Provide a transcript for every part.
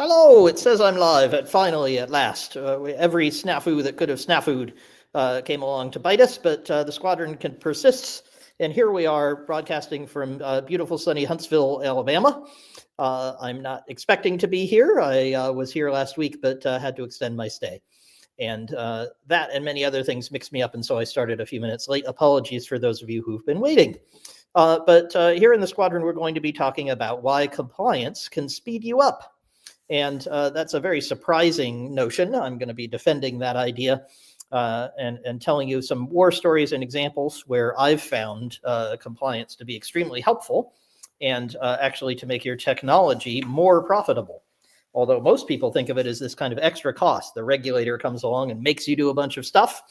Hello, it says I'm live finally at last. Every snafu that could have snafu'd came along to bite us, but the squadron persists. And here we are broadcasting from beautiful sunny Huntsville, Alabama. I'm not expecting to be here. I was here last week, but had to extend my stay. And that and many other things mixed me up, and so I started a few minutes late. Apologies for those of you who've been waiting. But here in the squadron, we're going to be talking about why compliance can speed you up. And that's a very surprising notion. I'm going to be defending that idea and telling you some war stories and examples where I've found compliance to be extremely helpful and actually to make your technology more profitable. Although most people think of it as this kind of extra cost. The regulator comes along and makes you do a bunch of stuff,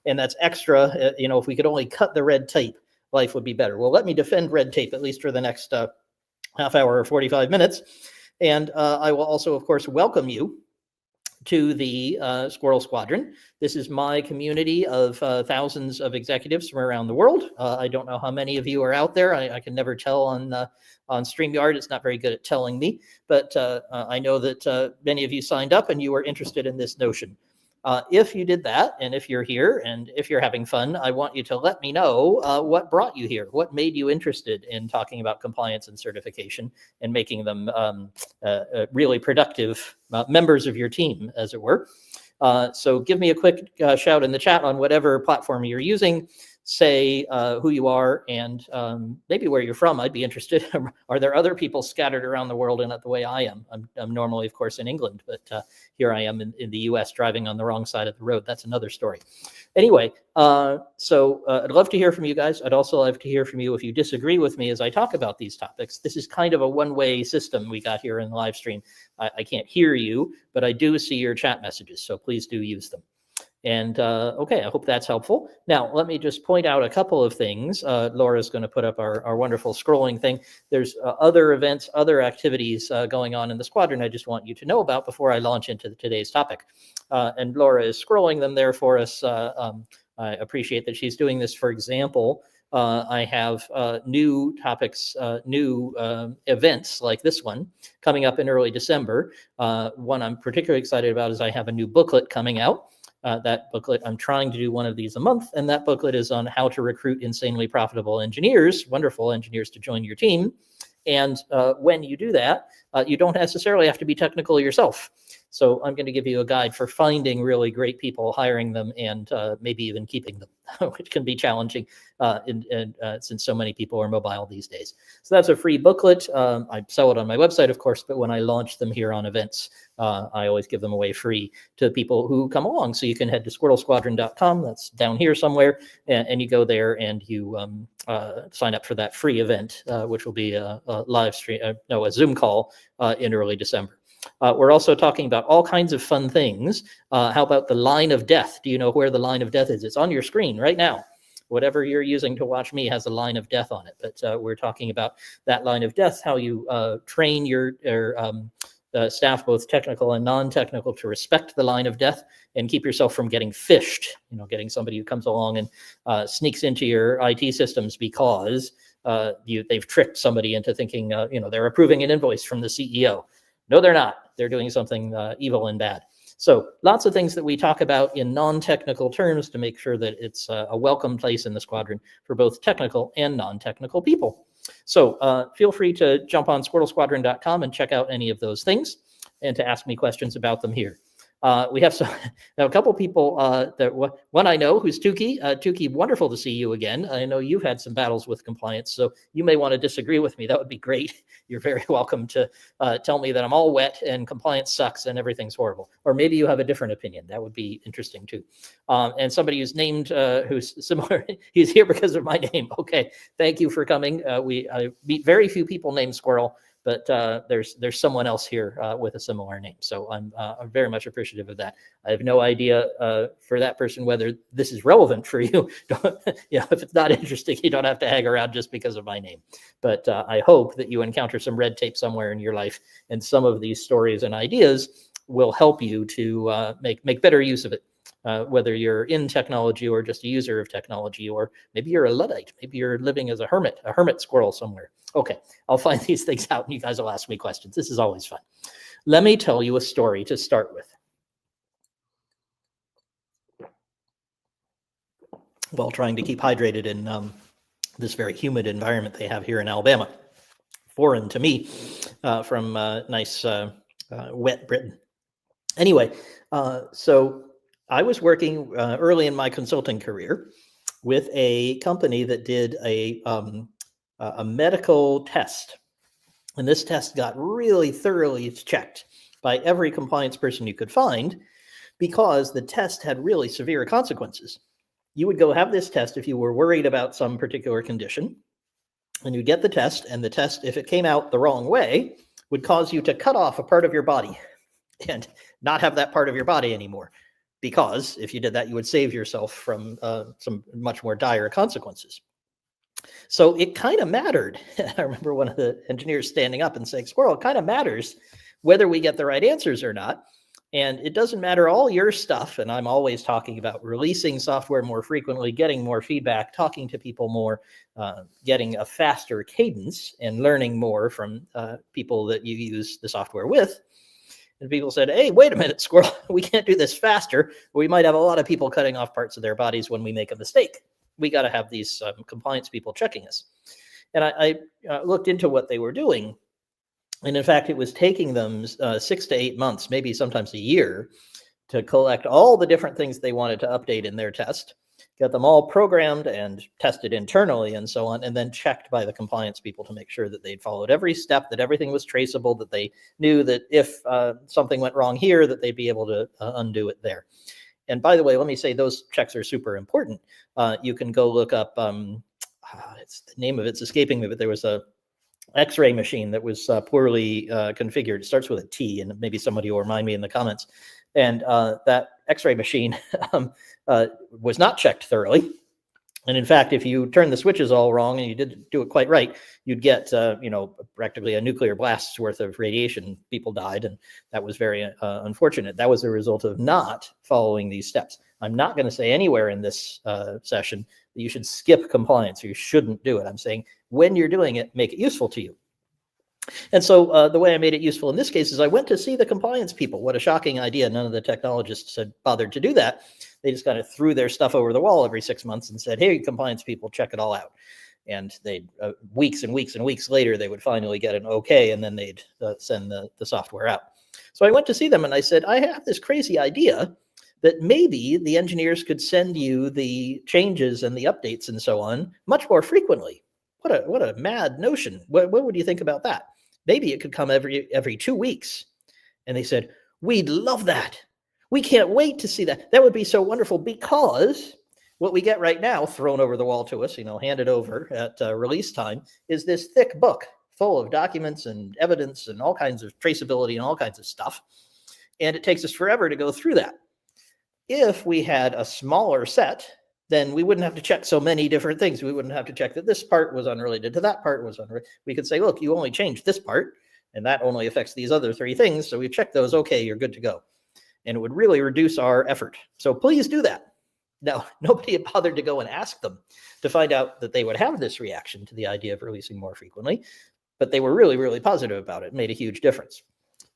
and that's extra. If we could only cut the red tape, life would be better. Well, let me defend red tape, at least for the next half hour or 45 minutes. And I will also, of course, welcome you to the Squirrel Squadron. This is my community of thousands of executives from around the world. I don't know how many of you are out there. I can never tell on StreamYard. It's not very good at telling me. But I know that many of you signed up and you were interested in this notion. If you did that, and if you're here, and if you're having fun, I want you to let me know what brought you here, what made you interested in talking about compliance and certification and making them really productive members of your team, as it were. So give me a quick shout in the chat on whatever platform you're using. Say who you are and maybe where you're from. I'd be interested. Are there other people scattered around the world in it the way I am? I'm normally, of course, in England, but here I am in the US driving on the wrong side of the road. That's another story. Anyway, so I'd love to hear from you guys. I'd also love to hear from you if you disagree with me as I talk about these topics. This is kind of a one-way system we got here in the live stream. I can't hear you, but I do see your chat messages, so please do use them. And okay, I hope that's helpful. Now, let me just point out a couple of things. Laura's going to put up our wonderful scrolling thing. There's other events, other activities going on in the squadron I just want you to know about before I launch into today's topic. And Laura is scrolling them there for us. I appreciate that she's doing this. For example, I have new topics, new events like this one coming up in early December. One I'm particularly excited about is I have a new booklet coming out. That booklet, I'm trying to do one of these a month, and that booklet is on how to recruit insanely profitable engineers, wonderful engineers to join your team. And when you do that, you don't necessarily have to be technical yourself. So I'm going to give you a guide for finding really great people, hiring them, and maybe even keeping them, which can be challenging since so many people are mobile these days. So that's a free booklet. I sell it on my website, of course, but when I launch them here on events, I always give them away free to people who come along. So you can head to squirrelsquadron.com. That's down here somewhere. And you go there and you sign up for that free event, which will be a live stream, a Zoom call in early December. We're also talking about all kinds of fun things. How about the line of death? Do you know where the line of death is? It's on your screen right now. Whatever you're using to watch me has a line of death on it. But we're talking about that line of death, how you train your staff, both technical and non-technical, to respect the line of death and keep yourself from getting phished. Getting somebody who comes along and sneaks into your IT systems because they've tricked somebody into thinking, they're approving an invoice from the CEO. No, they're not. They're doing something evil and bad. So lots of things that we talk about in non-technical terms to make sure that it's a welcome place in the squadron for both technical and non-technical people. So feel free to jump on squirrelsquadron.com and check out any of those things and to ask me questions about them here. We have now a couple people one I know who's Tukey. Tukey, wonderful to see you again. I know you've had some battles with compliance, so you may want to disagree with me. That would be great. You're very welcome to tell me that I'm all wet and compliance sucks and everything's horrible. Or maybe you have a different opinion. That would be interesting too. And somebody who's named, who's similar, he's here because of my name. Okay, thank you for coming. I meet very few people named Squirrel, but there's someone else here with a similar name. So I'm very much appreciative of that. I have no idea for that person whether this is relevant for you. If it's not interesting, you don't have to hang around just because of my name. But I hope that you encounter some red tape somewhere in your life, and some of these stories and ideas will help you to make better use of it. Whether you're in technology or just a user of technology, or maybe you're a Luddite, maybe you're living as a hermit squirrel somewhere. Okay, I'll find these things out and you guys will ask me questions. This is always fun. Let me tell you a story to start with. While trying to keep hydrated in this very humid environment they have here in Alabama, foreign to me from nice wet Britain. Anyway, so I was working early in my consulting career with a company that did a medical test. And this test got really thoroughly checked by every compliance person you could find, because the test had really severe consequences. You would go have this test if you were worried about some particular condition, and you get the test, and the test, if it came out the wrong way, would cause you to cut off a part of your body and not have that part of your body anymore. Because if you did that, you would save yourself from some much more dire consequences. So it kind of mattered. I remember one of the engineers standing up and saying, "Squirrel, it kind of matters whether we get the right answers or not. And it doesn't matter all your stuff." And I'm always talking about releasing software more frequently, getting more feedback, talking to people more, getting a faster cadence, and learning more from people that you use the software with. And people said, "Hey, wait a minute, Squirrel, we can't do this faster. We might have a lot of people cutting off parts of their bodies when we make a mistake. We got to have these compliance people checking us." And I looked into what they were doing. And in fact, it was taking them 6 to 8 months, maybe sometimes a year, to collect all the different things they wanted to update in their test, get them all programmed and tested internally and so on, and then checked by the compliance people to make sure that they'd followed every step, that everything was traceable, that they knew that if something went wrong here, that they'd be able to undo it there. And by the way, let me say those checks are super important. You can go look up, it's the name of it's escaping me, but there was a X-ray machine that was poorly configured. It starts with a T, and maybe somebody will remind me in the comments. And that X-ray machine was not checked thoroughly. And in fact, if you turn the switches all wrong and you didn't do it quite right, you'd get, practically a nuclear blast's worth of radiation. People died, and that was very unfortunate. That was a result of not following these steps. I'm not going to say anywhere in this session that you should skip compliance or you shouldn't do it. I'm saying when you're doing it, make it useful to you. And so the way I made it useful in this case is I went to see the compliance people. What a shocking idea. None of the technologists had bothered to do that. They just kind of threw their stuff over the wall every 6 months and said, "Hey, compliance people, check it all out." And they'd weeks and weeks and weeks later, they would finally get an okay, and then they'd send the software out. So I went to see them and I said, "I have this crazy idea that maybe the engineers could send you the changes and the updates and so on much more frequently." What a mad notion. What would you think about that? Maybe it could come every 2 weeks. And they said, "We'd love that. We can't wait to see that. That would be so wonderful, because what we get right now thrown over the wall to us, handed over at release time, is this thick book full of documents and evidence and all kinds of traceability and all kinds of stuff. And it takes us forever to go through that. If we had a smaller set, then we wouldn't have to check so many different things. We wouldn't have to check that this part was unrelated to that part was unrelated. We could say, look, you only changed this part, and that only affects these other 3 things. So we check those. Okay, you're good to go." And it would really reduce our effort. So please do that. Now, nobody had bothered to go and ask them to find out that they would have this reaction to the idea of releasing more frequently, but they were really, really positive about it. It made a huge difference.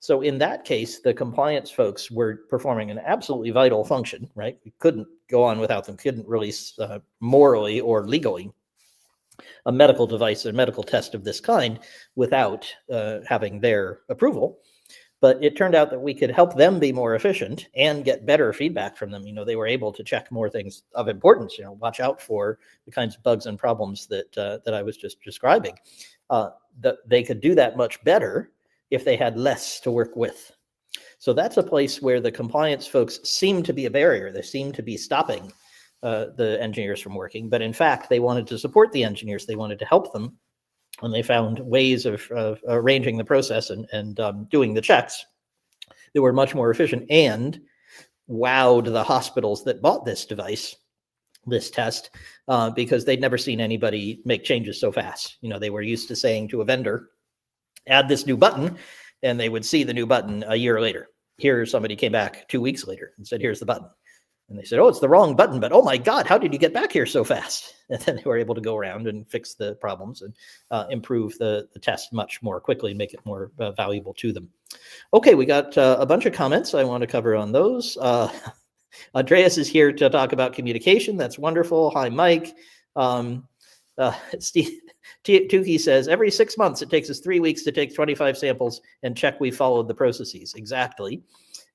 So in that case, the compliance folks were performing an absolutely vital function, right? We couldn't go on without them, couldn't release morally or legally a medical device, a medical test of this kind without having their approval. But it turned out that we could help them be more efficient and get better feedback from them. They were able to check more things of importance, watch out for the kinds of bugs and problems that I was just describing. They could do that much better if they had less to work with. So that's a place where the compliance folks seem to be a barrier. They seem to be stopping the engineers from working. But in fact, they wanted to support the engineers. They wanted to help them. And they found ways of arranging the process and doing the checks that were much more efficient and wowed the hospitals that bought this device, this test, because they'd never seen anybody make changes so fast. They were used to saying to a vendor, "Add this new button," and they would see the new button a year later. Here, somebody came back 2 weeks later and said, "Here's the button." And they said, "Oh, it's the wrong button, but oh my God, how did you get back here so fast?" And then they were able to go around and fix the problems and improve the test much more quickly and make it more valuable to them. Okay, we got a bunch of comments I want to cover on those. Andreas is here to talk about communication. That's wonderful. Hi, Mike. Steve Tukey says, every 6 months, it takes us 3 weeks to take 25 samples and check we followed the processes. Exactly.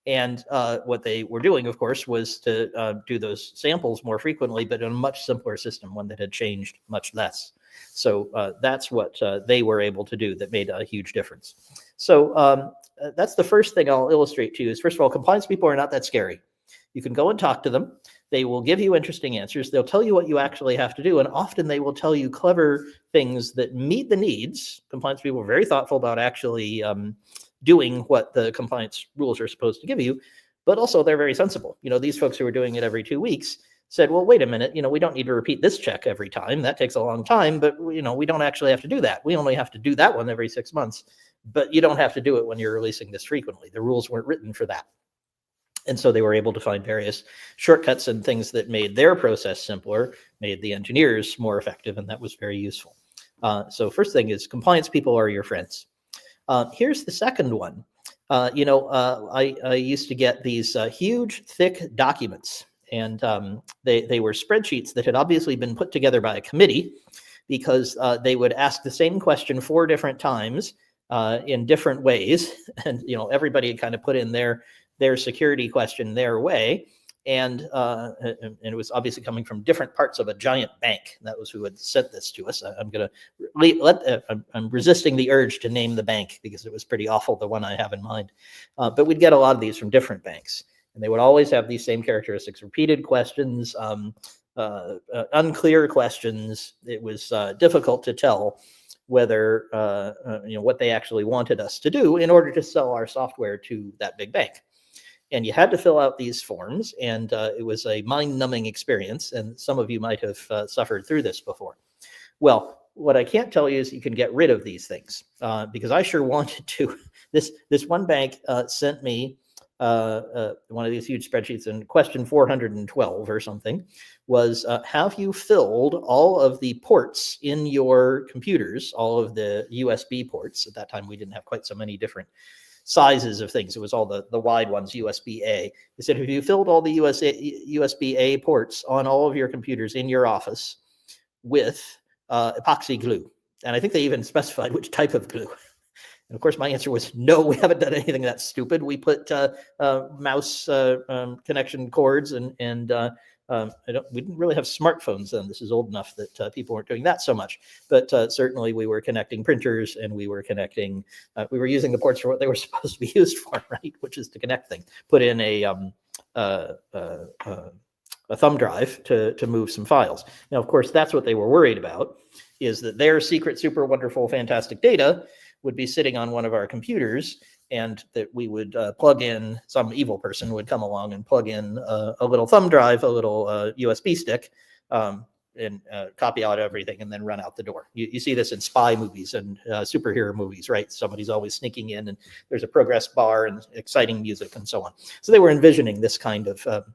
And what they were doing, of course, was to do those samples more frequently, but in a much simpler system, one that had changed much less. So that's what they were able to do that made a huge difference. So that's the first thing I'll illustrate to you is, first of all, compliance people are not that scary. You can go and talk to them. They will give you interesting answers. They'll tell you what you actually have to do. And often they will tell you clever things that meet the needs. Compliance people are very thoughtful about actually doing what the compliance rules are supposed to give you, but also they're very sensible. These folks who are doing it every 2 weeks said, well, wait a minute, we don't need to repeat this check every time. That takes a long time, but we don't actually have to do that. We only have to do that one every 6 months, but you don't have to do it when you're releasing this frequently. The rules weren't written for that. And so they were able to find various shortcuts and things that made their process simpler, made the engineers more effective, and that was very useful. So first thing is, compliance people are your friends. Here's the second one. I used to get these huge, thick documents, and they were spreadsheets that had obviously been put together by a committee, because they would ask the same question 4 different times in different ways, and everybody had kind of put in their security question their way. And it was obviously coming from different parts of a giant bank. That was who had sent this to us. I'm resisting the urge to name the bank because it was pretty awful, the one I have in mind. But we'd get a lot of these from different banks, and they would always have these same characteristics: repeated questions, unclear questions. It was difficult to tell whether what they actually wanted us to do in order to sell our software to that big bank. And you had to fill out these forms, and it was a mind-numbing experience, and some of you might have suffered through this before. Well, what I can't tell you is you can get rid of these things, because I sure wanted to. This one bank sent me one of these huge spreadsheets, and question 412 or something was, have you filled all of the ports in your computers, all of the USB ports? At that time, we didn't have quite so many different sizes of things. It was all the wide ones, USB-A. They said, have you filled all the USB-A ports on all of your computers in your office with epoxy glue? And I think they even specified which type of glue. And of course, my answer was no, we haven't done anything that stupid. We put mouse connection cords and we didn't really have smartphones then. This is old enough that people weren't doing that so much. But certainly we were connecting printers, and we were connecting, we were using the ports for what they were supposed to be used for, right? Which is to connect things. Put in a thumb drive to move some files. Now, of course, that's what they were worried about, is that their secret, super wonderful, fantastic data would be sitting on one of our computers, and that we would plug in, some evil person would come along and plug in a little thumb drive, a little USB stick, and copy out everything and then run out the door. You see this in spy movies and superhero movies, right? Somebody's always sneaking in, and there's a progress bar and exciting music and so on. So they were envisioning this kind of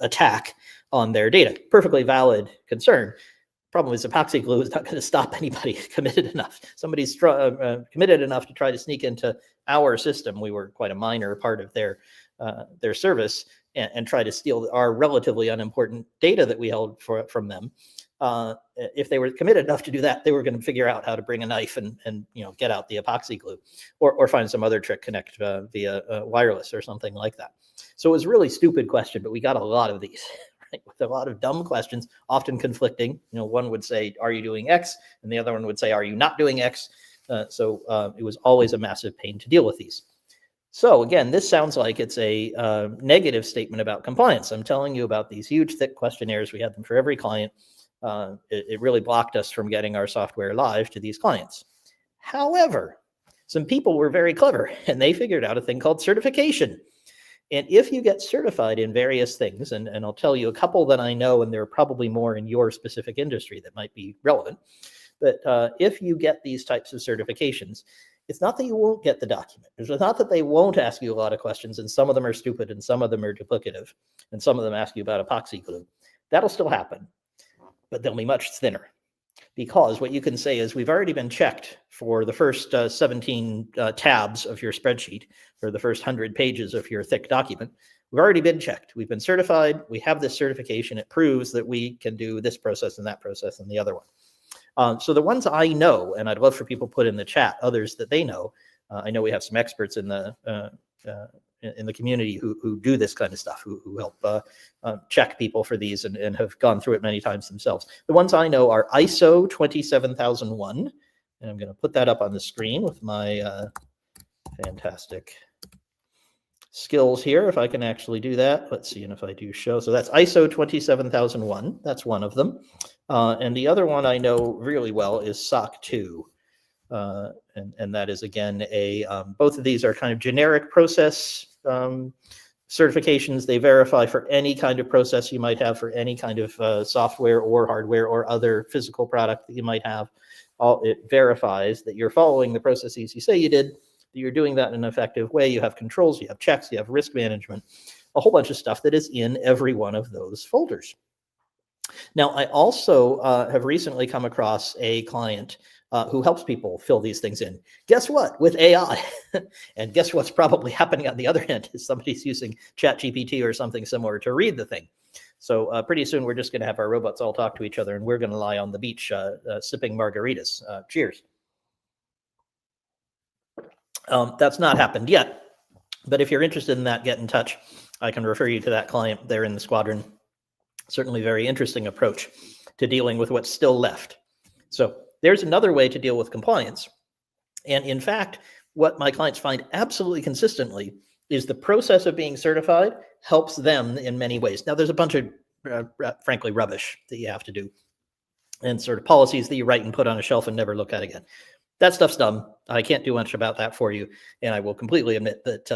attack on their data. Perfectly valid concern. Problem is, epoxy glue is not going to stop anybody committed enough. Somebody's committed enough to try to sneak into our system. We were quite a minor part of their service, and try to steal our relatively unimportant data that we held from them. If they were committed enough to do that, they were going to figure out how to bring a knife and get out the epoxy glue, or find some other trick, connect via wireless or something like that. So it was a really stupid question, but we got a lot of these. Right? With a lot of dumb questions, often conflicting. One would say, are you doing X? And the other one would say, are you not doing X? So it was always a massive pain to deal with these. So again, this sounds like it's a negative statement about compliance. I'm telling you about these huge, thick questionnaires. We had them for every client. It really blocked us from getting our software live to these clients. However, some people were very clever, and they figured out a thing called certification. And if you get certified in various things, and I'll tell you a couple that I know, and there are probably more in your specific industry that might be relevant, but if you get these types of certifications, it's not that you won't get the document. It's not that they won't ask you a lot of questions, and some of them are stupid, and some of them are duplicative, and some of them ask you about epoxy glue. That'll still happen, but they'll be much thinner, because what you can say is we've already been checked for the first 17 tabs of your spreadsheet, or the first 100 pages of your thick document. We've already been checked. We've been certified. We have this certification. It proves that we can do this process and that process and the other one. So the ones I know, and I'd love for people to put in the chat others that they know. I know we have some experts in the community who do this kind of stuff, who help check people for these and have gone through it many times themselves. The ones I know are ISO 27001, and I'm going to put that up on the screen with my fantastic skills here, if I can actually do that. Let's see, and if I do show. So that's ISO 27001. That's one of them. And the other one I know really well is SOC 2. And that is, again, both of these are kind of generic process certifications. They verify for any kind of process you might have for any kind of software or hardware or other physical product that you might have. It verifies that you're following the processes you say you did, that you're doing that in an effective way. You have controls, you have checks, you have risk management, a whole bunch of stuff that is in every one of those folders. Now, I also have recently come across a client who helps people fill these things in. Guess what? With AI. And guess what's probably happening on the other end is somebody's using ChatGPT or something similar to read the thing. So pretty soon we're just going to have our robots all talk to each other, and we're going to lie on the beach sipping margaritas. Cheers. That's not happened yet, but if you're interested in that, get in touch. I can refer you to that client there in the squadron. Certainly very interesting approach to dealing with what's still left. So there's another way to deal with compliance. And in fact, what my clients find absolutely consistently is the process of being certified helps them in many ways. Now, there's a bunch of, frankly, rubbish that you have to do, and sort of policies that you write and put on a shelf and never look at again. That stuff's dumb. I can't do much about that for you. And I will completely admit that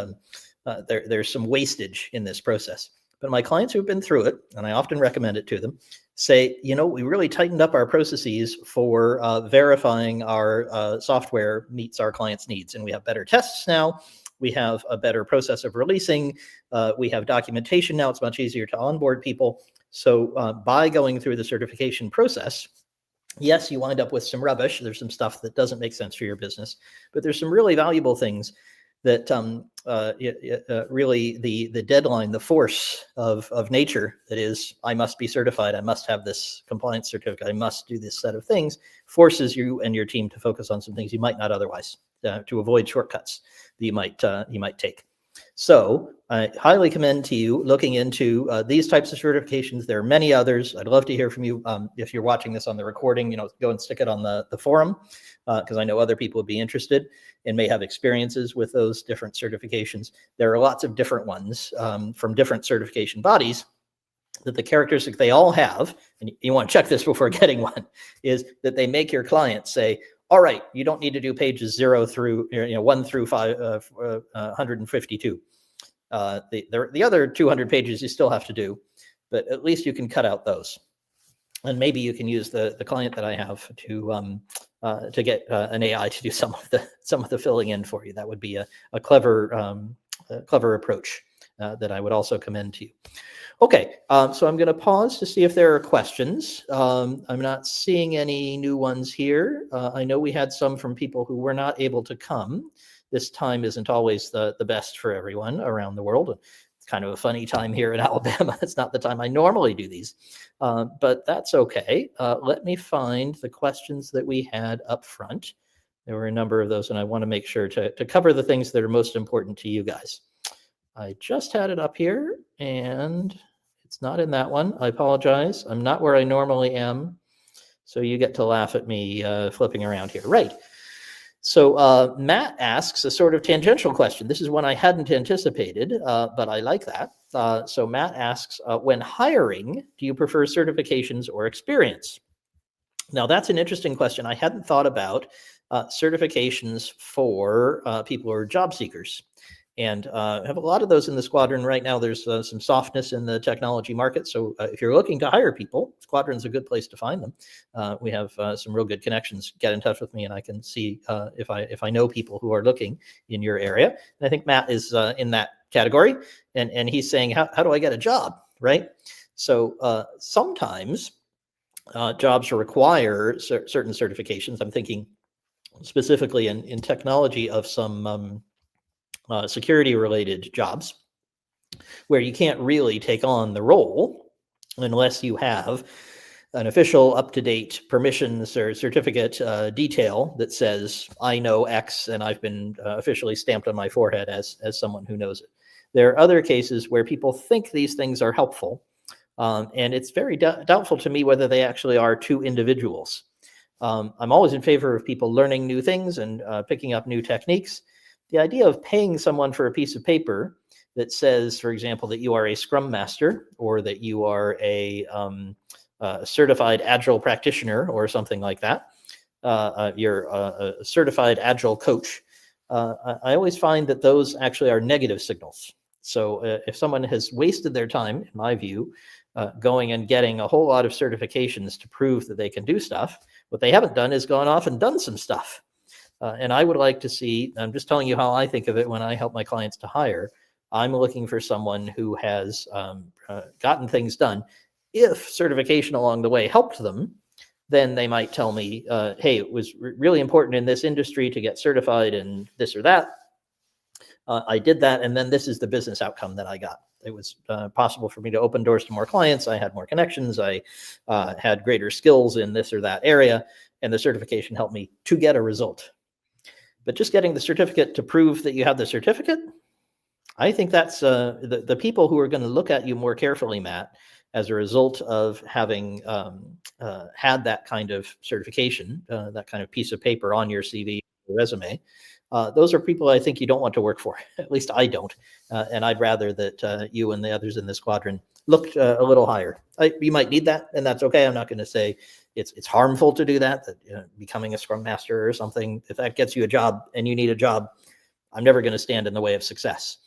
there's some wastage in this process. But my clients who've been through it, and I often recommend it to them, say, you know, we really tightened up our processes for verifying our software meets our clients' needs. And we have better tests now. We have a better process of releasing. We have documentation now. It's much easier to onboard people. So by going through the certification process, yes, you wind up with some rubbish. There's some stuff that doesn't make sense for your business, but there's some really valuable things that really the deadline, the force of nature that is, I must be certified, I must have this compliance certificate, I must do this set of things, forces you and your team to focus on some things you might not otherwise, to avoid shortcuts that you might take. So I highly commend to you looking into these types of certifications. There are many others. I'd love to hear from you. If you're watching this on the recording, you know, go and stick it on the forum, because I know other people would be interested and may have experiences with those different certifications. There are lots of different ones from different certification bodies that the characteristic they all have, and you want to check this before getting one, is that they make your client say, all right, you don't need to do pages 0 through 1 through 152. The other 200 pages you still have to do, but at least you can cut out those. And maybe you can use the client that I have to get an AI to do some of the filling in for you. That would be a clever approach that I would also commend to you. Okay, so I'm going to pause to see if there are questions. I'm not seeing any new ones here. I know we had some from people who were not able to come. This time isn't always the best for everyone around the world. It's kind of a funny time here in Alabama. It's not the time I normally do these, but that's okay. Let me find the questions that we had up front. There were a number of those, and I want to make sure to cover the things that are most important to you guys. I just had it up here, and it's not in that one. I apologize. I'm not where I normally am, so you get to laugh at me flipping around here. Right. So Matt asks a sort of tangential question. This is one I hadn't anticipated, but I like that. So Matt asks, when hiring, do you prefer certifications or experience? Now, that's an interesting question. I hadn't thought about certifications for people who are job seekers. And I have a lot of those in the squadron right now. There's some softness in the technology market. So if you're looking to hire people, Squadron's a good place to find them. We have some real good connections. Get in touch with me, and I can see if I know people who are looking in your area. And I think Matt is in that category. And he's saying, how do I get a job, right? So sometimes jobs require certain certifications. I'm thinking specifically in technology of some security-related jobs where you can't really take on the role unless you have an official up-to-date permissions or certificate detail that says, I know X and I've been officially stamped on my forehead as someone who knows it. There are other cases where people think these things are helpful, and it's very doubtful to me whether they actually are to individuals. I'm always in favor of people learning new things and picking up new techniques. The idea of paying someone for a piece of paper that says, for example, that you are a Scrum Master or that you are a certified Agile practitioner or something like that, you're a certified Agile coach, I always find that those actually are negative signals. So if someone has wasted their time, in my view, going and getting a whole lot of certifications to prove that they can do stuff, what they haven't done is gone off and done some stuff. And I would like to see, I'm just telling you how I think of it when I help my clients to hire. I'm looking for someone who has gotten things done. If certification along the way helped them, then they might tell me, hey, it was really important in this industry to get certified in this or that. I did that, and then this is the business outcome that I got. It was possible for me to open doors to more clients. I had more connections. I had greater skills in this or that area, and the certification helped me to get a result. But just getting the certificate to prove that you have the certificate, I think that's the people who are going to look at you more carefully, Matt, as a result of having had that kind of certification, that kind of piece of paper on your CV or resume. Those are people I think you don't want to work for. At least I don't. And I'd rather that you and the others in this squadron looked a little higher. You might need that, and that's okay. I'm not going to say it's harmful to do that, becoming a Scrum Master or something. If that gets you a job and you need a job, I'm never going to stand in the way of success.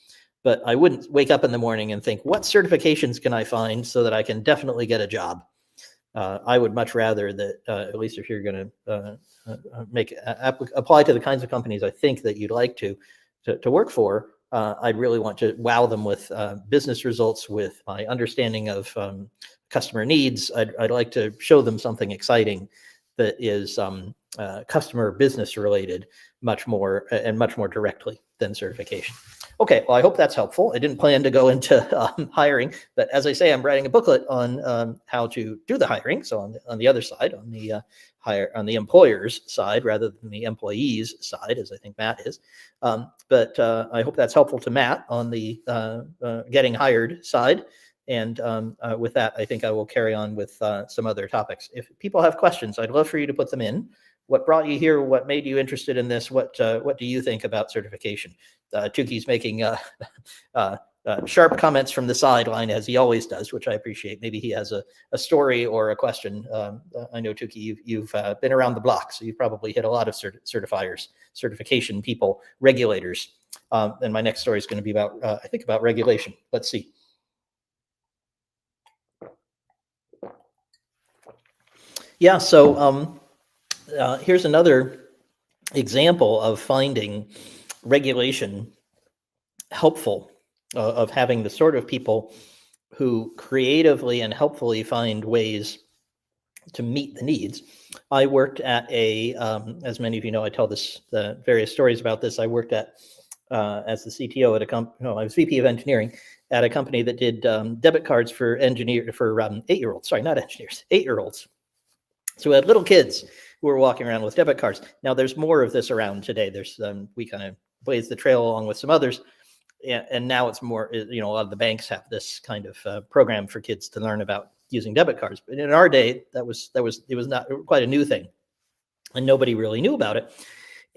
But I wouldn't wake up in the morning and think, what certifications can I find so that I can definitely get a job? I would much rather that, at least if you're going to apply to the kinds of companies I think that you'd like to work for, I'd really want to wow them with business results, with my understanding of customer needs. I'd like to show them something exciting that is customer business related much more directly than certification. Okay, well, I hope that's helpful. I didn't plan to go into hiring, but as I say, I'm writing a booklet on how to do the hiring. So on the other side, on the employer's side rather than the employee's side, as I think Matt is. But I hope that's helpful to Matt on the getting hired side. And with that, I think I will carry on with some other topics. If people have questions, I'd love for you to put them in. What brought you here? What made you interested in this? What do you think about certification? Tuki's making sharp comments from the sideline, as he always does, which I appreciate. Maybe he has a story or a question. I know, Tuki, you've been around the block, so you've probably hit a lot of certifiers, certification people, regulators. And my next story is going to be about, I think, about regulation. Let's see. Yeah, so here's another example of finding regulation helpful, of having the sort of people who creatively and helpfully find ways to meet the needs. I worked at as many of you know, I tell the various stories about this. I worked at as the CTO at a company. No, I was VP of engineering at a company that did debit cards for 8-year-olds. Sorry, not engineers, 8-year-olds. So we had little kids who were walking around with debit cards. Now there's more of this around today. There's we kind of blazed the trail along with some others, and now it's more. A lot of the banks have this kind of program for kids to learn about using debit cards. But in our day, it was not quite a new thing, and nobody really knew about it.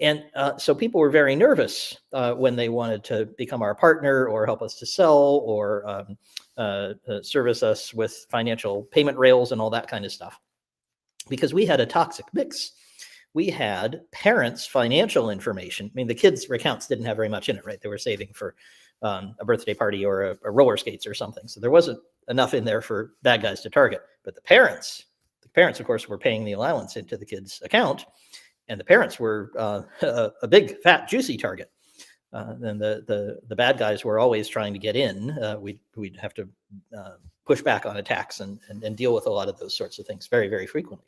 And so people were very nervous when they wanted to become our partner or help us to sell or service us with financial payment rails and all that kind of stuff. Because we had a toxic mix. We had parents' financial information. I mean, the kids' accounts didn't have very much in it, right? They were saving for a birthday party or a roller skates or something. So there wasn't enough in there for bad guys to target. But the parents, of course, were paying the allowance into the kids' account. And the parents were a big, fat, juicy target. then the bad guys were always trying to get in. We'd have to push back on attacks and deal with a lot of those sorts of things very, very frequently.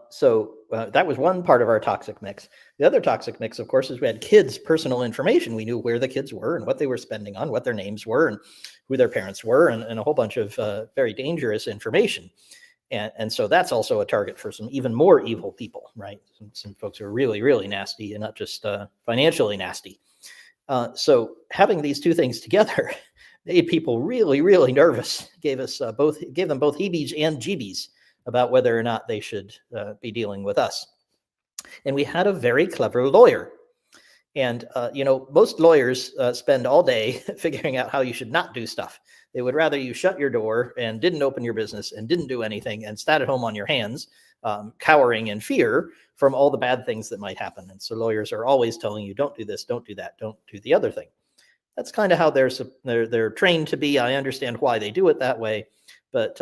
So that was one part of our toxic mix. The other toxic mix, of course, is we had kids' personal information. We knew where the kids were and what they were spending on, what their names were, and who their parents were, and a whole bunch of very dangerous information. And so that's also a target for some even more evil people, right? Some folks who are really, really nasty and not just financially nasty. So having these two things together made people really, really nervous. Gave them both heebies and jeebies about whether or not they should be dealing with us. And we had a very clever lawyer. And, most lawyers spend all day figuring out how you should not do stuff. They would rather you shut your door and didn't open your business and didn't do anything and sat at home on your hands, cowering in fear from all the bad things that might happen. And so lawyers are always telling you, don't do this, don't do that, don't do the other thing. That's kind of how they're trained to be. I understand why they do it that way, but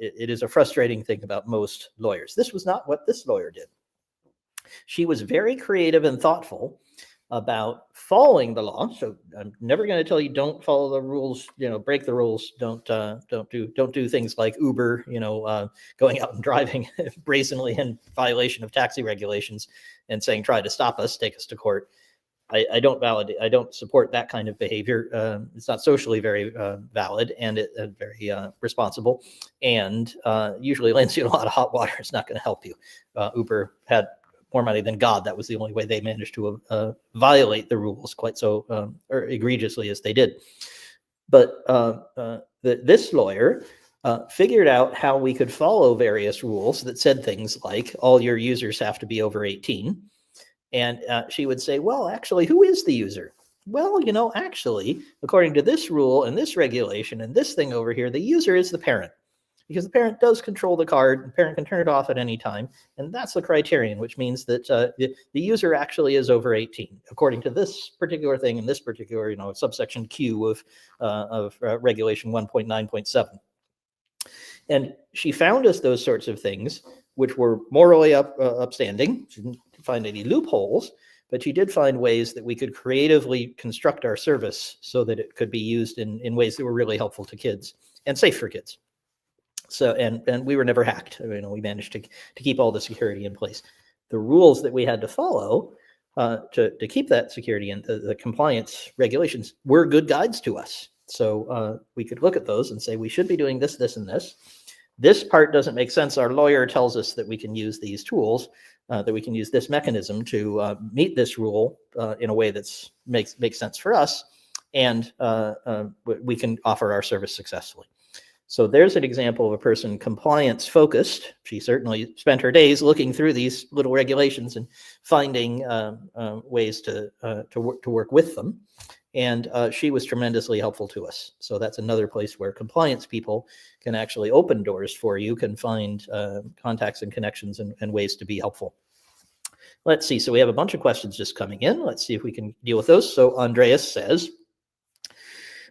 it is a frustrating thing about most lawyers. This was not what this lawyer did. She was very creative and thoughtful about following the law. So I'm never going to tell you don't follow the rules, break the rules, don't do things like Uber, going out and driving brazenly in violation of taxi regulations and saying try to stop us, take us to court. I don't support that kind of behavior. It's not socially very valid and very responsible, and usually lands you in a lot of hot water. It's not going to help you. Uber had more money than God. That was the only way they managed to violate the rules quite so or egregiously as they did. But this lawyer figured out how we could follow various rules that said things like all your users have to be over 18. And she would say, well, actually, who is the user? Well, actually, according to this rule and this regulation and this thing over here, the user is the parent, because the parent does control the card. The parent can turn it off at any time. And that's the criterion, which means that the user actually is over 18, according to this particular thing and this particular, subsection Q of regulation 1.9.7. And she found us those sorts of things, which were morally upstanding. She didn't find any loopholes, but she did find ways that we could creatively construct our service so that it could be used in ways that were really helpful to kids and safe for kids. So, and we were never hacked. We managed to keep all the security in place. The rules that we had to follow to keep that security and the compliance regulations were good guides to us. So we could look at those and say, we should be doing this, this, and this. This part doesn't make sense. Our lawyer tells us that we can use these tools, that we can use this mechanism to meet this rule in a way that makes sense for us, and we can offer our service successfully. So there's an example of a person compliance focused. She certainly spent her days looking through these little regulations and finding ways to work with them. And she was tremendously helpful to us. So that's another place where compliance people can actually open doors for you, can find contacts and connections and ways to be helpful. Let's see. So we have a bunch of questions just coming in. Let's see if we can deal with those. So Andreas says,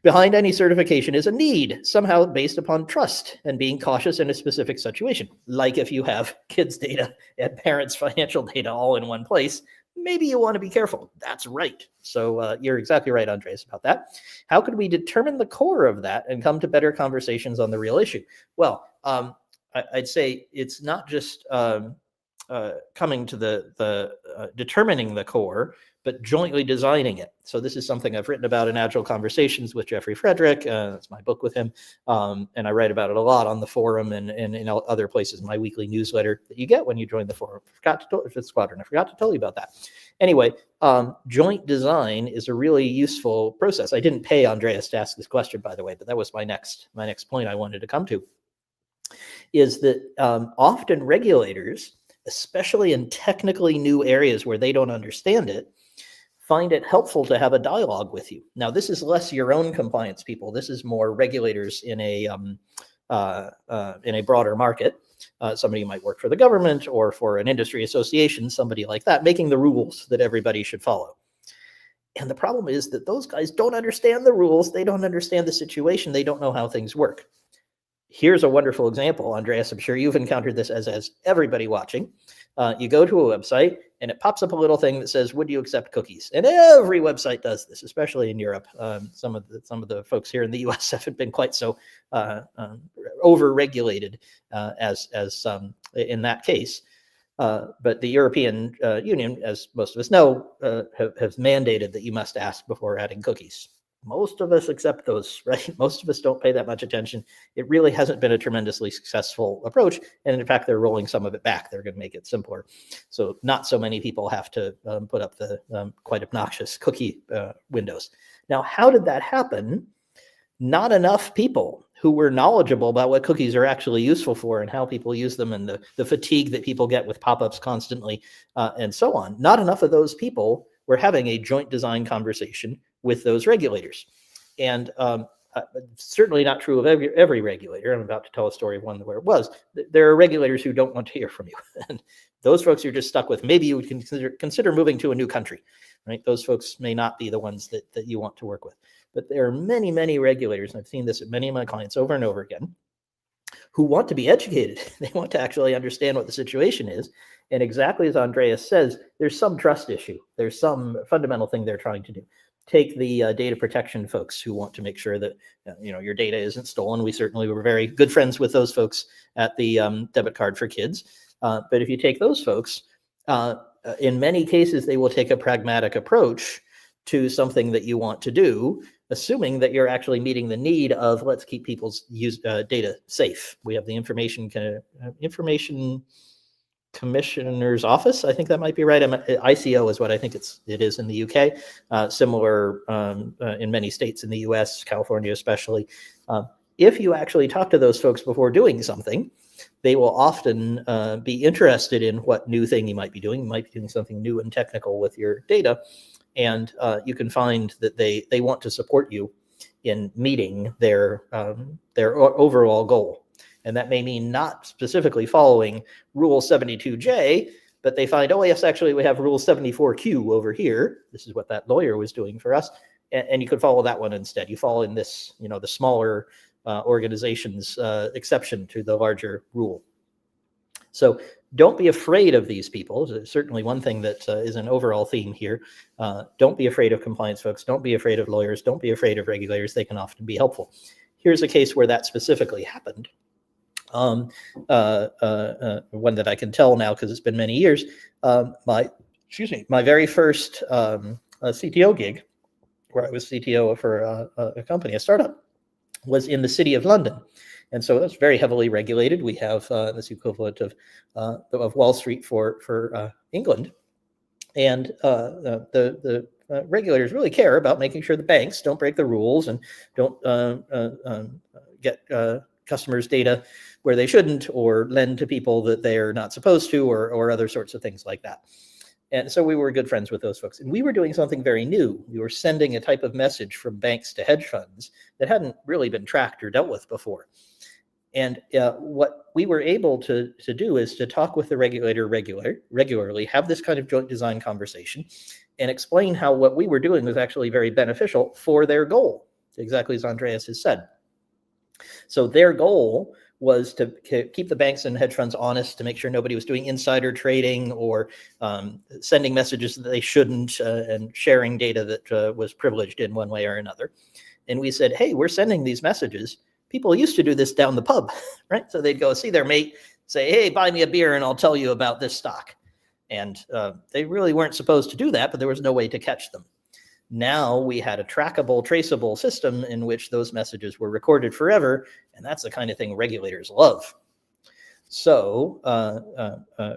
behind any certification is a need, somehow based upon trust and being cautious in a specific situation. Like if you have kids' data and parents' financial data all in one place, maybe you want to be careful. That's right. So you're exactly right, Andreas, about that. How could we determine the core of that and come to better conversations on the real issue? Well, I'd say it's not just coming to the determining the core, but jointly designing it. So this is something I've written about in Agile Conversations with Jeffrey Frederick. That's my book with him. And I write about it a lot on the forum and in other places, my weekly newsletter that you get when you join the forum. The squadron. I forgot to tell you about that. Anyway, joint design is a really useful process. I didn't pay Andreas to ask this question, by the way, but that was my next point I wanted to come to, is that often regulators, especially in technically new areas where they don't understand it, find it helpful to have a dialogue with you. Now, this is less your own compliance people. This is more regulators in a broader market. Somebody who might work for the government or for an industry association, somebody like that, making the rules that everybody should follow. And the problem is that those guys don't understand the rules. They don't understand the situation. They don't know how things work. Here's a wonderful example, Andreas. I'm sure you've encountered this as everybody watching. You go to a website and it pops up a little thing that says, would you accept cookies? And every website does this, especially in Europe. Some of the folks here in the US haven't been quite so over-regulated as in that case. But the European Union, as most of us know, have mandated that you must ask before adding cookies. Most of us accept those, right? Most of us don't pay that much attention. It really hasn't been a tremendously successful approach. And in fact, they're rolling some of it back. They're going to make it simpler. So not so many people have to put up the quite obnoxious cookie windows. Now, how did that happen? Not enough people who were knowledgeable about what cookies are actually useful for and how people use them and the fatigue that people get with pop-ups constantly and so on. Not enough of those people were having a joint design conversation with those regulators. And certainly not true of every regulator. I'm about to tell a story of one where it was. There are regulators who don't want to hear from you. And those folks you're just stuck with. Maybe you would consider moving to a new country, right? Those folks may not be the ones that you want to work with. But there are many, many regulators, and I've seen this at many of my clients over and over again, who want to be educated. They want to actually understand what the situation is. And exactly as Andreas says, there's some trust issue. There's some fundamental thing they're trying to do. Take the data protection folks who want to make sure that your data isn't stolen. We certainly were very good friends with those folks at the debit card for kids. But if you take those folks, in many cases, they will take a pragmatic approach to something that you want to do, assuming that you're actually meeting the need of let's keep people's data safe. We have the information Commissioner's Office. I think that might be right. ICO is what I think it is in the UK. Similar in many states in the US, California especially. If you actually talk to those folks before doing something, they will often be interested in what new thing you might be doing. You might be doing something new and technical with your data. And you can find that they want to support you in meeting their overall goal. And that may mean not specifically following Rule 72J, but they find, oh, yes, actually, we have Rule 74Q over here. This is what that lawyer was doing for us. And you could follow that one instead. You follow in this, the smaller organization's exception to the larger rule. So don't be afraid of these people. There's certainly one thing that is an overall theme here. Don't be afraid of compliance folks. Don't be afraid of lawyers. Don't be afraid of regulators. They can often be helpful. Here's a case where that specifically happened. One that I can tell now because it's been many years. My very first CTO gig, where I was CTO for a company, a startup, was in the City of London. And so that's very heavily regulated. We have this equivalent of Wall Street for England. And the regulators really care about making sure the banks don't break the rules and don't get customers' data where they shouldn't, or lend to people that they're not supposed to, or other sorts of things like that. And so we were good friends with those folks. And we were doing something very new. We were sending a type of message from banks to hedge funds that hadn't really been tracked or dealt with before. And what we were able to do is to talk with the regulator regularly, have this kind of joint design conversation, and explain how what we were doing was actually very beneficial for their goal, exactly as Andreas has said. So their goal was to keep the banks and hedge funds honest, to make sure nobody was doing insider trading or sending messages that they shouldn't and sharing data that was privileged in one way or another. And we said, hey, we're sending these messages. People used to do this down the pub, right? So they'd go see their mate, say, hey, buy me a beer and I'll tell you about this stock. And they really weren't supposed to do that, but there was no way to catch them. Now we had a trackable, traceable system in which those messages were recorded forever, and that's the kind of thing regulators love. So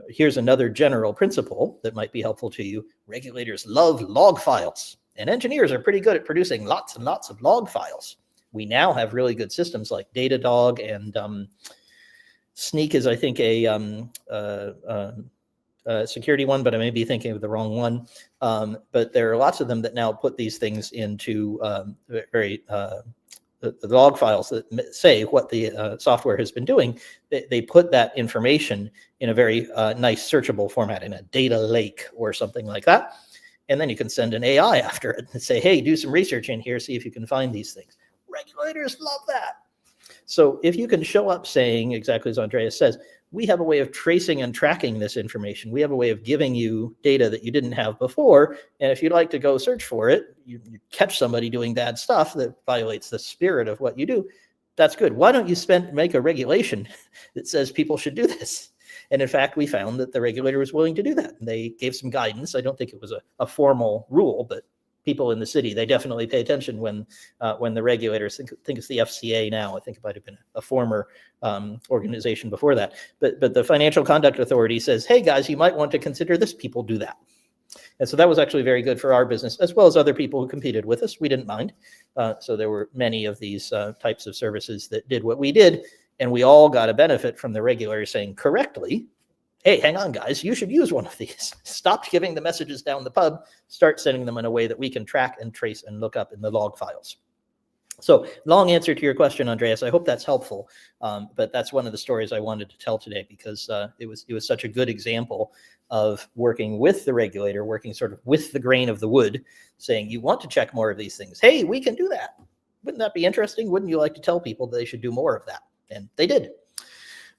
here's another general principle that might be helpful to you. Regulators love log files, and engineers are pretty good at producing lots and lots of log files. We now have really good systems like Datadog, and Sneak is, I think, a security one, but I may be thinking of the wrong one. But there are lots of them that now put these things into the log files that say what the software has been doing. They put that information in a very nice searchable format, in a data lake or something like that. And then you can send an AI after it and say, hey, do some research in here, see if you can find these things. Regulators love that. So if you can show up saying, exactly as Andreas says, we have a way of tracing and tracking this information. We have a way of giving you data that you didn't have before. And if you'd like to go search for it, you catch somebody doing bad stuff that violates the spirit of what you do. That's good. Why don't you make a regulation that says people should do this? And in fact, we found that the regulator was willing to do that. And they gave some guidance. I don't think it was a formal rule, but people in the city, they definitely pay attention when the regulators think it's the FCA now. I think it might have been a former organization before that. But the Financial Conduct Authority says, hey guys, you might want to consider this. People do that. And so that was actually very good for our business, as well as other people who competed with us. We didn't mind. So there were many of these types of services that did what we did. And we all got a benefit from the regulator saying correctly, hey, hang on, guys, you should use one of these. Stop giving the messages down the pub. Start sending them in a way that we can track and trace and look up in the log files. So long answer to your question, Andreas. I hope that's helpful. But that's one of the stories I wanted to tell today because it was such a good example of working with the regulator, working sort of with the grain of the wood, saying you want to check more of these things. Hey, we can do that. Wouldn't that be interesting? Wouldn't you like to tell people they should do more of that? And they did.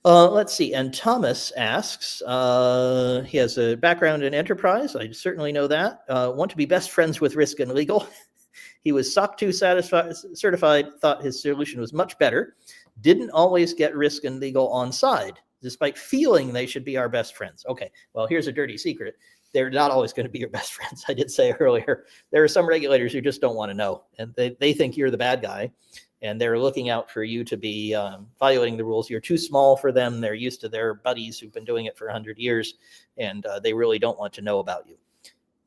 Let's see. And Thomas asks, he has a background in enterprise. I certainly know that. Want to be best friends with risk and legal. He was SOC 2 certified, thought his solution was much better. Didn't always get risk and legal on side, despite feeling they should be our best friends. Okay, well, here's a dirty secret. They're not always going to be your best friends. I did say earlier, there are some regulators who just don't want to know, and they think you're the bad guy. And they're looking out for you to be violating the rules. You're too small for them. They're used to their buddies who've been doing it for 100 years, and they really don't want to know about you.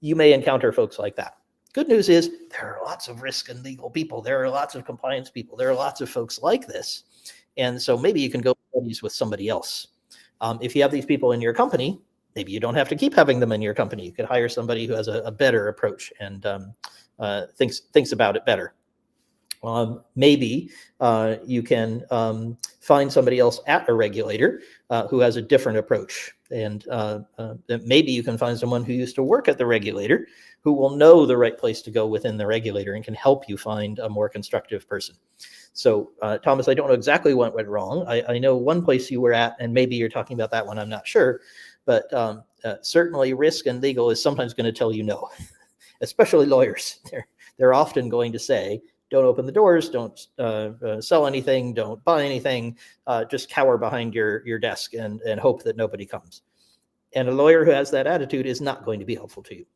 You may encounter folks like that. Good news is there are lots of risk and legal people. There are lots of compliance people. There are lots of folks like this. And so maybe you can go buddies with somebody else. If you have these people in your company, maybe you don't have to keep having them in your company. You could hire somebody who has a better approach and thinks about it better. Maybe you can find somebody else at a regulator who has a different approach. And maybe you can find someone who used to work at the regulator who will know the right place to go within the regulator and can help you find a more constructive person. So, Thomas, I don't know exactly what went wrong. I know one place you were at, and maybe you're talking about that one, I'm not sure. But certainly risk and legal is sometimes going to tell you no, especially lawyers. They're often going to say, don't open the doors, don't sell anything, don't buy anything, just cower behind your desk and hope that nobody comes. And a lawyer who has that attitude is not going to be helpful to you.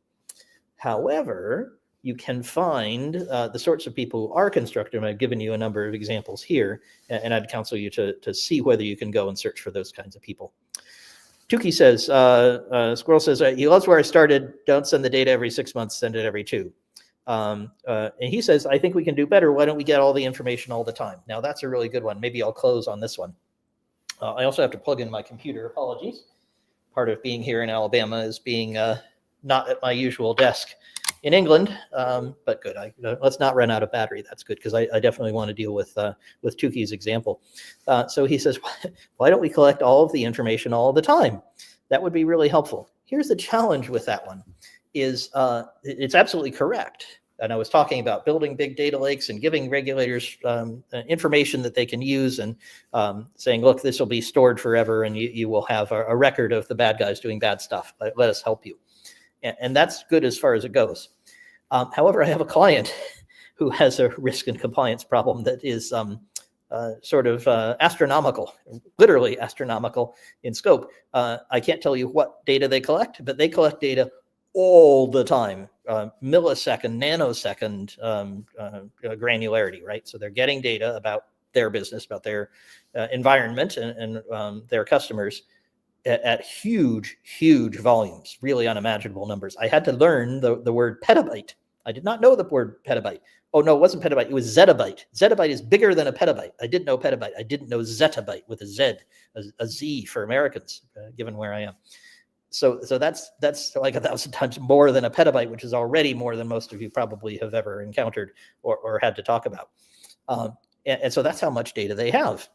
However, you can find the sorts of people who are constructive. I've given you a number of examples here, and I'd counsel you to see whether you can go and search for those kinds of people. Tukey says, Squirrel says, he loves where I started. Don't send the data every 6 months, send it every 2. And he says, I think we can do better. Why don't we get all the information all the time? Now, that's a really good one. Maybe I'll close on this one. I also have to plug in my computer. Apologies. Part of being here in Alabama is being not at my usual desk in England, but good. Let's not run out of battery. That's good, because I definitely want to deal with Tukey's example. So he says, why don't we collect all of the information all the time? That would be really helpful. Here's the challenge with that one. Is it's absolutely correct. And I was talking about building big data lakes and giving regulators information that they can use and saying, look, this will be stored forever and you will have a record of the bad guys doing bad stuff. Let us help you. And that's good as far as it goes. However, I have a client who has a risk and compliance problem that is sort of astronomical, literally astronomical in scope. I can't tell you what data they collect, but they collect data all the time, millisecond, nanosecond granularity, right? So they're getting data about their business, about their environment and their customers at huge, huge volumes, really unimaginable numbers. I had to learn the word petabyte. I did not know the word petabyte. Oh, no, it wasn't petabyte. It was zettabyte. Zettabyte is bigger than a petabyte. I didn't know petabyte. I didn't know zettabyte with a Z, a Z for Americans, given where I am. So that's like 1,000 times more than a petabyte, which is already more than most of you probably have ever encountered or had to talk about. And so that's how much data they have.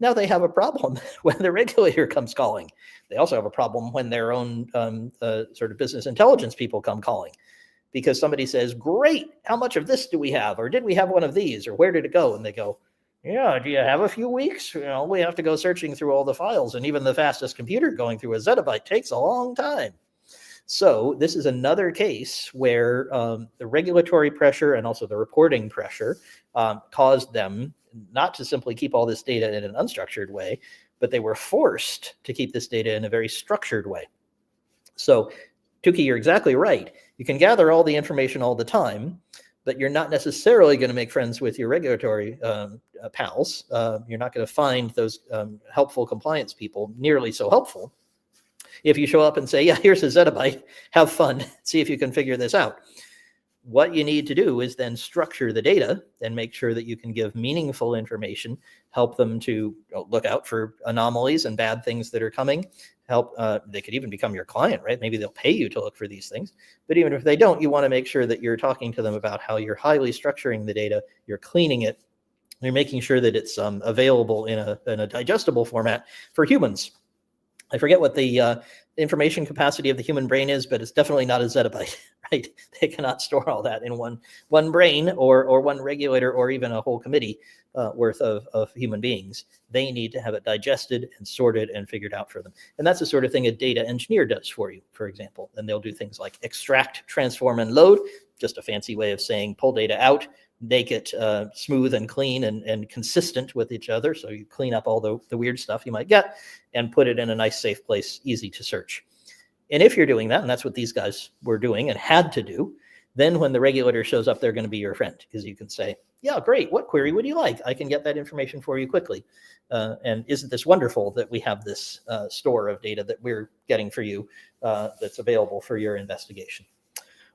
Now they have a problem when the regulator comes calling. They also have a problem when their own sort of business intelligence people come calling, because somebody says, great, how much of this do we have? Or did we have one of these? Or where did it go? And they go, Yeah, do you have a few weeks? We have to go searching through all the files, and even the fastest computer going through a zettabyte takes a long time. So this is another case where the regulatory pressure and also the reporting pressure caused them not to simply keep all this data in an unstructured way, but they were forced to keep this data in a very structured way. So, Tukey, you're exactly right. You can gather all the information all the time, but you're not necessarily going to make friends with your regulatory pals. You're not going to find those helpful compliance people nearly so helpful if you show up and say, yeah, here's a zettabyte, have fun, see if you can figure this out. What you need to do is then structure the data and make sure that you can give meaningful information, help them to look out for anomalies and bad things that are coming. They could even become your client, right? Maybe they'll pay you to look for these things. But even if they don't, you want to make sure that you're talking to them about how you're highly structuring the data, you're cleaning it, you're making sure that it's available in a digestible format for humans. I forget what the information capacity of the human brain is, but it's definitely not a zettabyte, right? They cannot store all that in one brain or one regulator or even a whole committee worth of human beings. They need to have it digested and sorted and figured out for them. And that's the sort of thing a data engineer does for you, for example. And they'll do things like extract, transform, and load, just a fancy way of saying pull data out, make it smooth and clean and consistent with each other. So you clean up all the weird stuff you might get and put it in a nice, safe place, easy to search. And if you're doing that, and that's what these guys were doing and had to do, then when the regulator shows up, they're going to be your friend, because you can say, yeah, great. What query would you like? I can get that information for you quickly. And isn't this wonderful that we have this store of data that we're getting for you that's available for your investigation?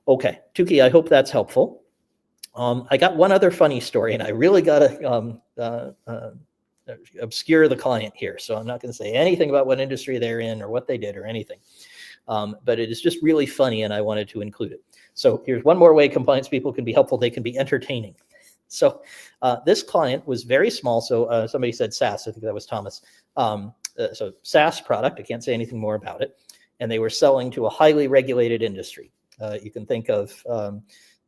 Okay, Tukey, I hope that's helpful. I got one other funny story, and I really got to obscure the client here. So I'm not going to say anything about what industry they're in or what they did or anything. But it is just really funny, and I wanted to include it. So here's one more way compliance people can be helpful. They can be entertaining. So this client was very small. So somebody said SaaS. I think that was Thomas. So SaaS product. I can't say anything more about it. And they were selling to a highly regulated industry. You can think of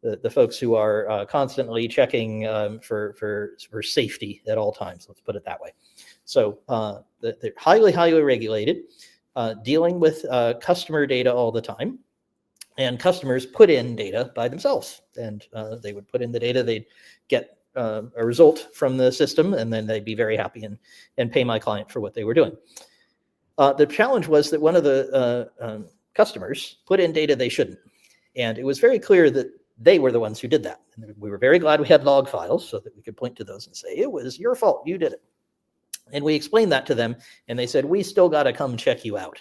the folks who are constantly checking for safety at all times. Let's put it that way. So they're highly regulated, dealing with customer data all the time. And customers put in data by themselves. And they would put in the data, they'd get a result from the system, and then they'd be very happy and pay my client for what they were doing. The challenge was that one of the customers put in data they shouldn't. And it was very clear that they were the ones who did that. And we were very glad we had log files so that we could point to those and say, it was your fault, you did it. And we explained that to them, and they said, we still got to come check you out.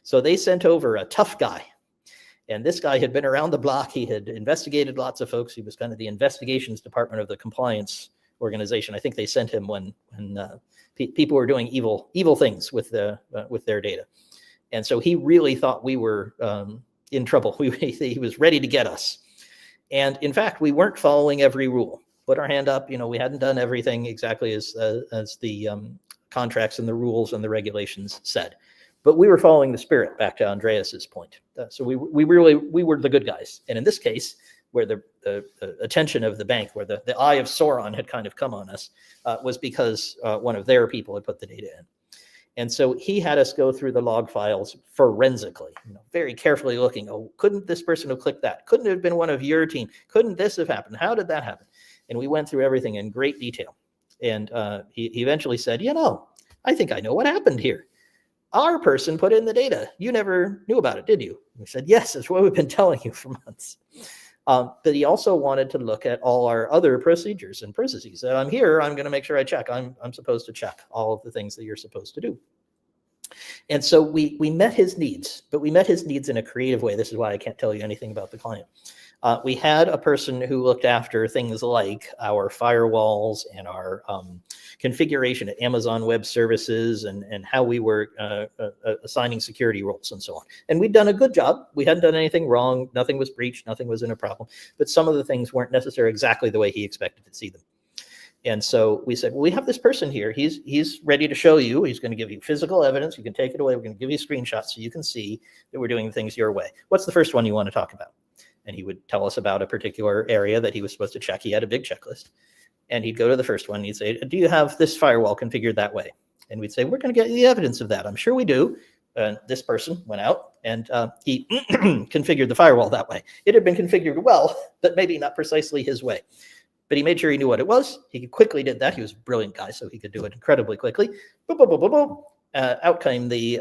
So they sent over a tough guy. And this guy had been around the block. He had investigated lots of folks. He was kind of the investigations department of the compliance organization. I think they sent him when people were doing evil things with their data. And so he really thought we were in trouble. He was ready to get us. And in fact, we weren't following every rule. Put our hand up. We hadn't done everything exactly as the contracts and the rules and the regulations said. But we were following the spirit, back to Andreas's point. So we were the good guys. And in this case, where the attention of the bank, where the eye of Sauron had kind of come on us, was because one of their people had put the data in. And so he had us go through the log files forensically, very carefully looking. Oh, couldn't this person have clicked that? Couldn't it have been one of your team? Couldn't this have happened? How did that happen? And we went through everything in great detail. And he eventually said, I think I know what happened here. Our person put in the data. You never knew about it, did you? We said, yes, that's what we've been telling you for months. But he also wanted to look at all our other procedures and processes. So I'm here, I'm going to make sure I check. I'm supposed to check all of the things that you're supposed to do. And so we met his needs, but we met his needs in a creative way. This is why I can't tell you anything about the client. We had a person who looked after things like our firewalls and our configuration at Amazon Web Services and how we were assigning security roles and so on. And we'd done a good job. We hadn't done anything wrong. Nothing was breached. Nothing was in a problem. But some of the things weren't necessarily exactly the way he expected to see them. And so we said, well, we have this person here. He's ready to show you. He's going to give you physical evidence. You can take it away. We're going to give you screenshots so you can see that we're doing things your way. What's the first one you want to talk about? And he would tell us about a particular area that he was supposed to check. He had a big checklist. And he'd go to the first one and he'd say, do you have this firewall configured that way? And we'd say, we're going to get you the evidence of that. I'm sure we do. And this person went out and he configured the firewall that way. It had been configured well, but maybe not precisely his way. But he made sure he knew what it was. He quickly did that. He was a brilliant guy, so he could do it incredibly quickly. Boop, boop, boop, boop, boop. Out came the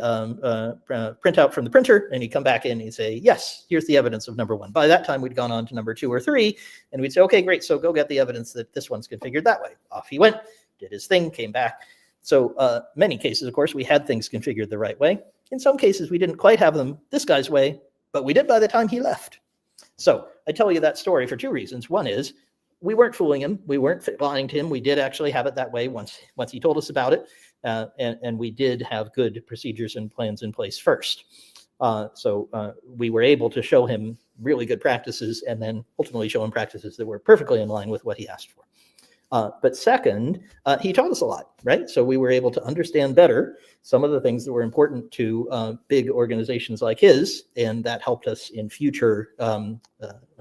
printout from the printer, and he'd come back in and he'd say, yes, here's the evidence of number one. By that time, we'd gone on to number 2 or 3, and we'd say, okay, great, so go get the evidence that this one's configured that way. Off he went, did his thing, came back. So many cases, of course, we had things configured the right way. In some cases, we didn't quite have them this guy's way, but we did by the time he left. So I tell you that story for 2 reasons. One is, we weren't fooling him. We weren't lying to him. We did actually have it that way once he told us about it. And we did have good procedures and plans in place first. So we were able to show him really good practices and then ultimately show him practices that were perfectly in line with what he asked for. But second, he taught us a lot, right? So we were able to understand better some of the things that were important to big organizations like his, and that helped us in future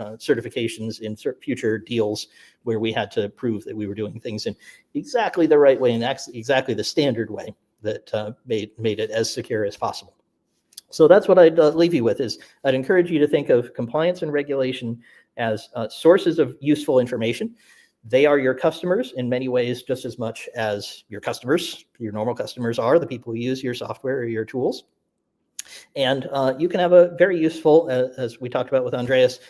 certifications, in future deals where we had to prove that we were doing things in exactly the right way and exactly the standard way that made it as secure as possible. So that's what I'd leave you with, is I'd encourage you to think of compliance and regulation as sources of useful information. They are your customers in many ways, just as much as your customers, your normal customers, are the people who use your software or your tools. And you can have a very useful, as we talked about with Andreas,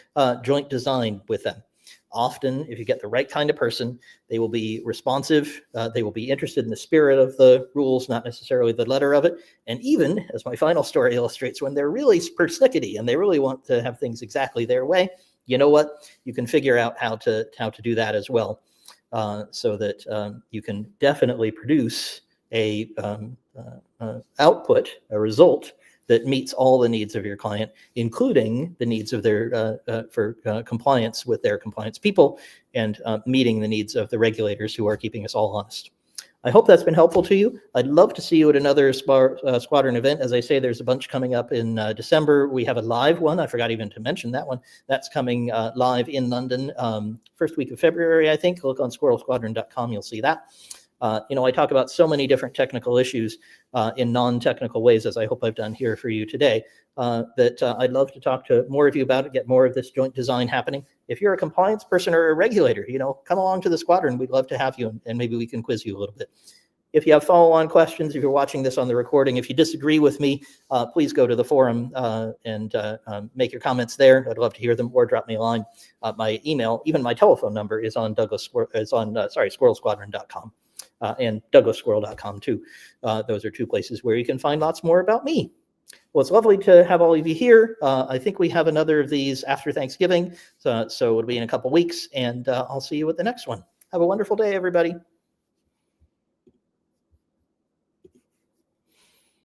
joint design with them. Often, if you get the right kind of person, they will be responsive. They will be interested in the spirit of the rules, not necessarily the letter of it. And even, as my final story illustrates, when they're really persnickety and they really want to have things exactly their way, you know what? You can figure out how to do that as well, so that you can definitely produce a output, a result that meets all the needs of your client, including the needs of their for compliance with their compliance people, and meeting the needs of the regulators who are keeping us all honest. I hope that's been helpful to you. I'd love to see you at another Squadron event. As I say, there's a bunch coming up in December. We have a live one. I forgot even to mention that one. That's coming live in London, first week of February, I think. Look on squirrelsquadron.com. You'll see that. I talk about so many different technical issues in non-technical ways, as I hope I've done here for you today, that I'd love to talk to more of you about it, get more of this joint design happening. If you're a compliance person or a regulator, come along to the Squadron. We'd love to have you, and maybe we can quiz you a little bit. If you have follow-on questions, if you're watching this on the recording, if you disagree with me, please go to the forum and make your comments there. I'd love to hear them, or drop me a line. My email, even my telephone number, is on squirrelsquadron.com. And douglassquirrel.com too. Those are 2 places where you can find lots more about me. Well, it's lovely to have all of you here. I think we have another of these after Thanksgiving, so it'll be in a couple weeks, and I'll see you at the next one. Have a wonderful day, everybody.